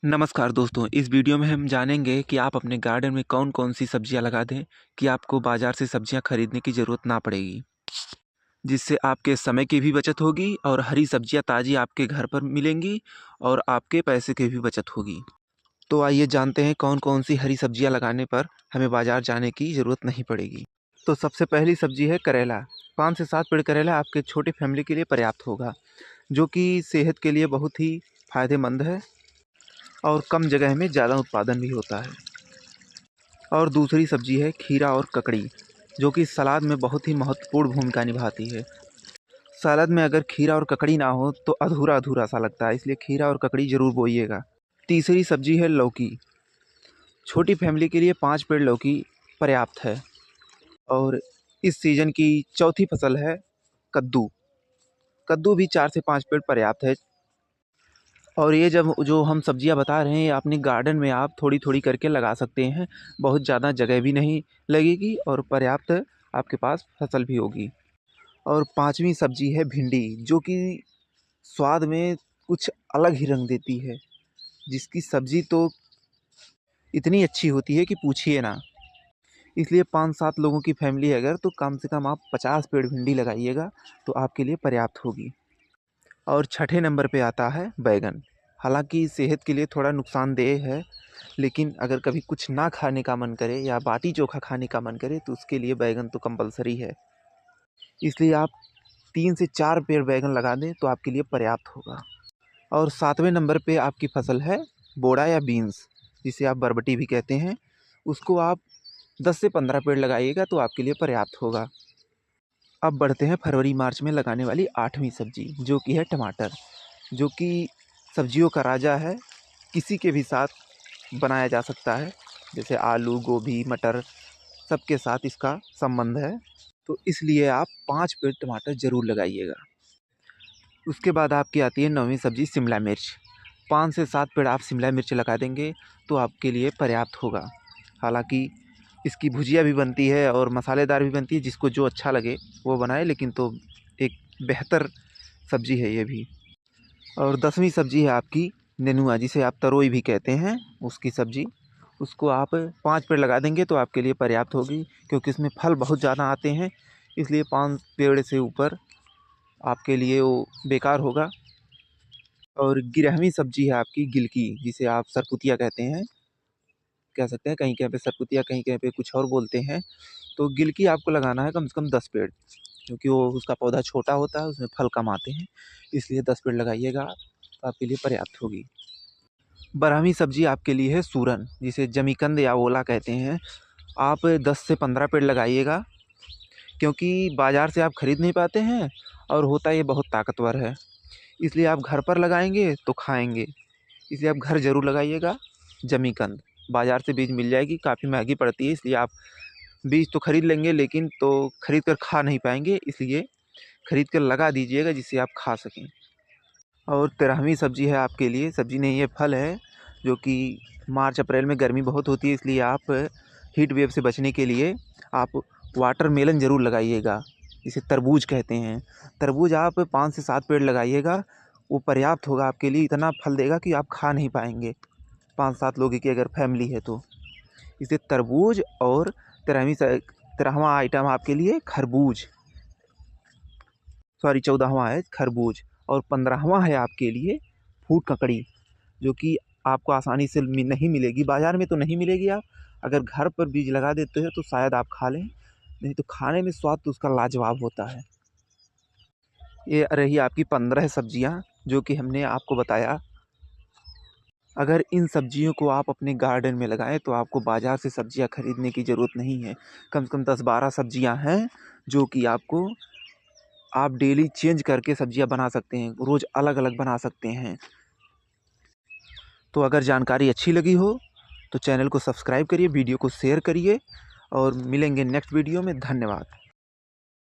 नमस्कार दोस्तों, इस वीडियो में हम जानेंगे कि आप अपने गार्डन में कौन-कौन सी सब्जियां लगा दें कि आपको बाज़ार से सब्जियां खरीदने की ज़रूरत ना पड़ेगी। जिससे आपके समय की भी बचत होगी और हरी सब्जियां ताज़ी आपके घर पर मिलेंगी और आपके पैसे की भी बचत होगी। तो आइए जानते हैं कौन-कौन सी हरी सब्जियां लगाने पर हमें बाज़ार जाने की ज़रूरत नहीं पड़ेगी। तो सबसे पहली सब्जी है करेला। 5 से 7 पेड़ करेला आपके छोटे फैमिली के लिए पर्याप्त होगा, जो कि सेहत के लिए बहुत ही फ़ायदेमंद है और कम जगह में ज़्यादा उत्पादन भी होता है। और दूसरी सब्जी है खीरा और ककड़ी, जो कि सलाद में बहुत ही महत्वपूर्ण भूमिका निभाती है। सलाद में अगर खीरा और ककड़ी ना हो तो अधूरा-अधूरा सा लगता है, इसलिए खीरा और ककड़ी ज़रूर बोइएगा। तीसरी सब्जी है लौकी। छोटी फैमिली के लिए 5 पेड़ लौकी पर्याप्त है। और इस सीज़न की चौथी फसल है कद्दू। कद्दू भी 4 से 5 पेड़ पर्याप्त है। और ये जब जो हम सब्जियां बता रहे हैं, ये अपने गार्डन में आप थोड़ी-थोड़ी करके लगा सकते हैं। बहुत ज़्यादा जगह भी नहीं लगेगी और पर्याप्त आपके पास फसल भी होगी। और पाँचवीं सब्जी है भिंडी, जो कि स्वाद में कुछ अलग ही रंग देती है। जिसकी सब्जी तो इतनी अच्छी होती है कि पूछिए ना। इसलिए 5-7 लोगों की फैमिली है अगर, तो कम से कम आप 50 पेड़ भिंडी लगाइएगा, तो आपके लिए पर्याप्त होगी। और छठे नंबर पे आता है बैंगन। हालांकि सेहत के लिए थोड़ा नुकसानदेह है, लेकिन अगर कभी कुछ ना खाने का मन करे या बाटी चोखा खाने का मन करे तो उसके लिए बैंगन तो कंपलसरी है। इसलिए आप 3 से 4 पेड़ बैंगन लगा दें तो आपके लिए पर्याप्त होगा। और 7वें नंबर पे आपकी फसल है बोड़ा या बीन्स, जिसे आप बरबटी भी कहते हैं। उसको आप 10 से 15 पेड़ लगाइएगा तो आपके लिए पर्याप्त होगा। अब बढ़ते हैं फरवरी मार्च में लगाने वाली 8वीं सब्जी, जो कि है टमाटर। जो कि सब्जियों का राजा है, किसी के भी साथ बनाया जा सकता है। जैसे आलू, गोभी, मटर, सबके साथ इसका संबंध है। तो इसलिए आप 5 पेड़ टमाटर ज़रूर लगाइएगा। उसके बाद आपकी आती है 9वीं सब्जी शिमला मिर्च। 5 से 7 पेड़ आप शिमला मिर्च लगा देंगे तो आपके लिए पर्याप्त होगा। हालाँकि इसकी भुजिया भी बनती है और मसालेदार भी बनती है, जिसको जो अच्छा लगे वो बनाए, लेकिन तो एक बेहतर सब्ज़ी है ये भी। और 10वीं सब्ज़ी है आपकी नेनुआ, जिसे आप तरोई भी कहते हैं, उसकी सब्ज़ी। उसको आप 5 पेड़ लगा देंगे तो आपके लिए पर्याप्त होगी, क्योंकि इसमें फल बहुत ज़्यादा आते हैं। इसलिए 5 पेड़ से ऊपर आपके लिए वो बेकार होगा। और 11वीं सब्ज़ी है आपकी गिलकी, जिसे आप सरपुतिया कहते हैं, कह सकते हैं। कहीं-कहीं पे सरपुतिया, कहीं-कहीं पे कुछ और बोलते हैं। तो गिलकी आपको लगाना है कम से कम 10 पेड़, क्योंकि वो उसका पौधा छोटा होता है, उसमें फल कम आते हैं। इसलिए 10 पेड़ लगाइएगा तो आपके लिए पर्याप्त होगी। 12वीं सब्ज़ी आपके लिए है सूरन, जिसे जमीकंद या ओला कहते हैं। आप 10 से 15 पेड़ लगाइएगा, क्योंकि बाज़ार से आप खरीद नहीं पाते हैं और होता ये बहुत ताकतवर है। इसलिए आप घर पर लगाएँगे तो खाएँगे, इसलिए आप घर ज़रूर लगाइएगा। जमीकंद बाज़ार से बीज मिल जाएगी, काफ़ी महँगी पड़ती है, इसलिए आप बीज तो खरीद लेंगे, लेकिन तो खरीद कर खा नहीं पाएँगे, इसलिए खरीद कर लगा दीजिएगा जिससे आप खा सकें। और 13वीं सब्ज़ी है आपके लिए, सब्ज़ी नहीं ये फल है, जो कि मार्च अप्रैल में गर्मी बहुत होती है, इसलिए आप हीट वेव से बचने के लिए आप वाटरमेलन ज़रूर लगाइएगा, जिसे तरबूज कहते हैं। तरबूज आप 5 से 7 पेड़ लगाइएगा, वो पर्याप्त होगा आपके लिए। इतना फल देगा कि आप खा नहीं पाएँगे, 5-7 लोगों की अगर फैमिली है तो। इसलिए तरबूज। और 13वां आइटम आपके लिए खरबूज, सॉरी 14वां है खरबूज। और 15वां है आपके लिए फूट ककड़ी, जो कि आपको आसानी से नहीं मिलेगी, बाज़ार में तो नहीं मिलेगी। आप अगर घर पर बीज लगा देते हो तो शायद आप खा लें, नहीं तो खाने में स्वाद तो उसका लाजवाब होता है। ये रही आपकी 15 सब्जियां जो कि हमने आपको बताया। अगर इन सब्जियों को आप अपने गार्डन में लगाएं तो आपको बाज़ार से सब्जियां खरीदने की ज़रूरत नहीं है। कम से कम 10-12 सब्जियां हैं, जो कि आप डेली चेंज करके सब्जियां बना सकते हैं, रोज़ अलग-अलग बना सकते हैं। तो अगर जानकारी अच्छी लगी हो तो चैनल को सब्सक्राइब करिए, वीडियो को शेयर करिए और मिलेंगे नेक्स्ट वीडियो में। धन्यवाद।